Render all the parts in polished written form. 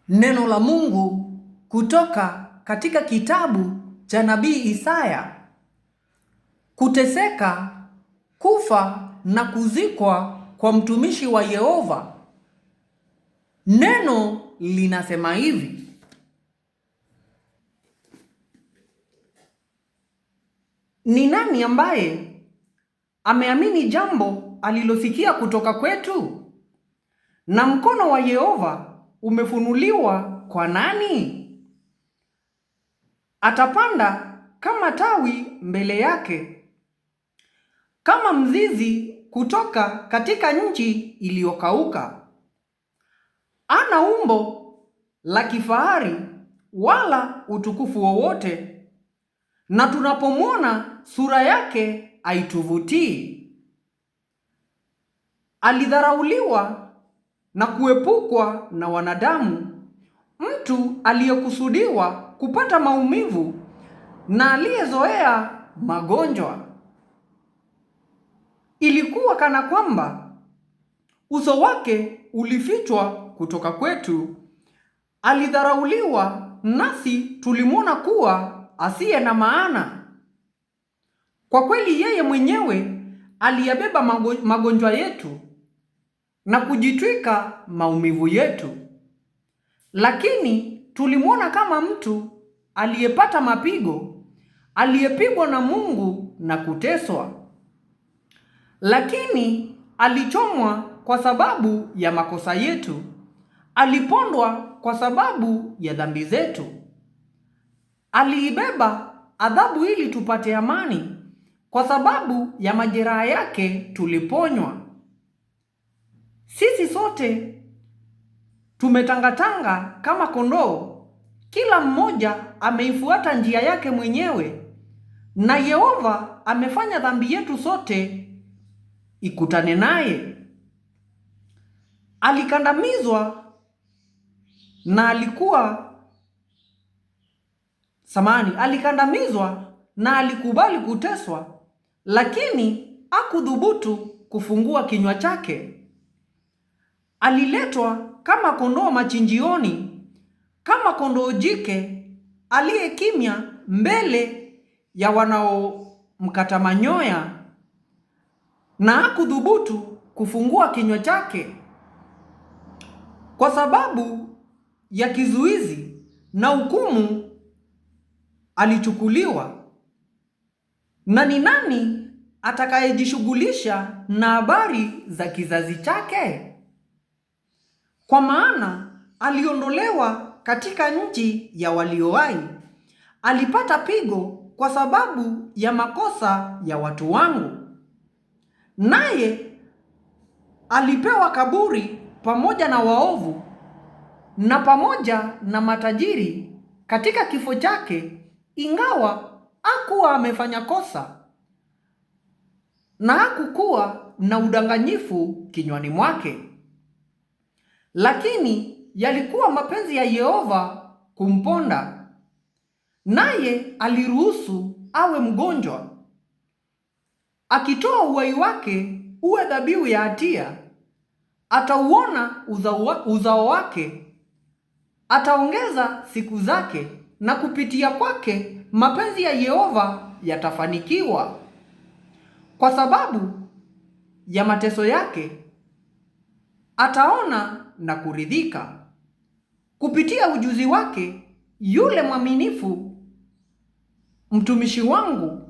Neno la Mungu kutoka katika kitabu cha Nabii Isaya. Kuteseka, kufa na kuzikwa kwa mtumishi wa Yehova. Neno linasema hivi: ni nani ambaye ameamini jambo alilosikia kutoka kwetu? Na mkono wa Yehova umefunuliwa kwa nani? Atapanda kama tawi mbele yake, kama mzizi kutoka katika nchi iliyokauka. Ana umbo la kifahari wala utukufu wowote, na tunapomwona sura yake haituvutii. Alidharauliwa na kuepukwa na wanadamu, mtu aliyekusudiwa kupata maumivu na aliyezoea magonjwa. Ilikuwa kana kwamba uso wake ulifichwa kutoka kwetu. Alidharauliwa, nasi tulimwona kuwa asiye na maana. Kwa kweli yeye mwenyewe aliyabeba magonjwa yetu na kujitwika maumivu yetu. Lakini tulimwona kama mtu aliyepata mapigo, aliyepigwa na Mungu na kuteswa. Lakini alichomwa kwa sababu ya makosa yetu, alipondwa kwa sababu ya dhambi zetu. Aliibeba adhabu ili tupate amani, kwa sababu ya majeraha yake tuliponywa. Sisi sote tumetangatanga kama kondoo, kila mmoja ameifuata njia yake mwenyewe, na Yehova amefanya dhambi yetu sote ikutane naye. Alikandamizwa na alikubali kuteswa, lakini hakudhubutu kufungua kinywa chake. Aliletwa kama kondoo machinjioni, kama kondoo jike aliyekimya mbele ya wanaomkata manyoya, na hakudhubutu kufungua kinywa chake. Kwa sababu ya kizuizi na hukumu alichukuliwa. Na ni nani atakayejishughulisha na habari za kizazi chake? Kwa maana aliondolewa katika nchi ya walio hai, alipata pigo kwa sababu ya makosa ya watu wangu. Naye alipewa kaburi pamoja na waovu na pamoja na matajiri katika kifo chake, ingawa hakuwa amefanya kosa na hakukuwa na udanganyifu kinywani mwake. Lakini yalikuwa mapenzi ya Yehova kumponda, naye aliruhusu awe mgonjwa, akitoa uhai wake uwe dhabihu ya hatia. Atauona uzao wake, ataongeza siku zake, na kupitia kwake mapenzi ya Yehova yatafanikiwa. Kwa sababu ya mateso yake ataona na kuridhika. Kupitia ujuzi wake yule mwaminifu mtumishi wangu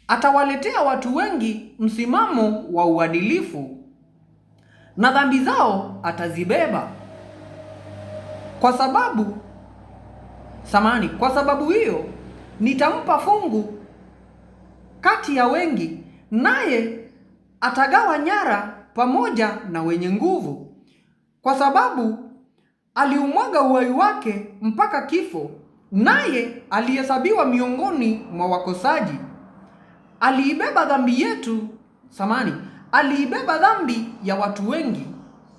atawaletea watu wengi msimamo wa uadilifu, na dhambi zao atazibeba. Kwa sababu hiyo nitampa fungu kati ya wengi, naye atagawa nyara pamoja na wenye nguvu. Kwa sababu aliumwaga uhai wake mpaka kifo, naye alihesabiwa miongoni mwa wakosaji. Aliibeba dhambi ya watu wengi,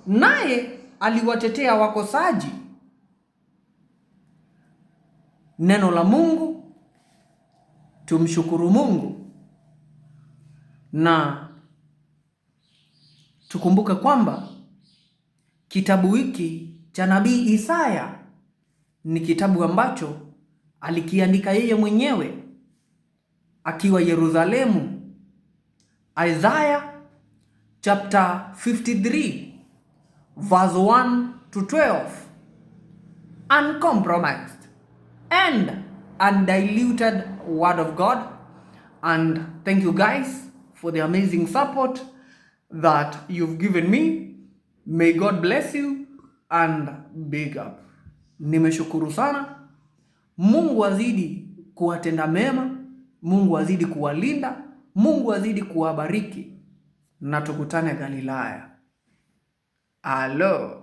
naye aliwatetea wakosaji. Neno la Mungu. Tumshukuru Mungu. Na tukumbuke kwamba kitabu hiki cha nabii Isaya ni kitabu ambacho alikiandika yeye mwenyewe akiwa Yerusalemu. Isaiah chapter 53 verse 1 to 12. Uncompromised and undiluted word of God. And thank you guys for the amazing support that you've given me. May God bless you and big up. Nimeshukuru sana. Mungu azidi kuwatenda mema, Mungu azidi kuwalinda, Mungu azidi kuwabariki, na tukutane Galilaya. Alo.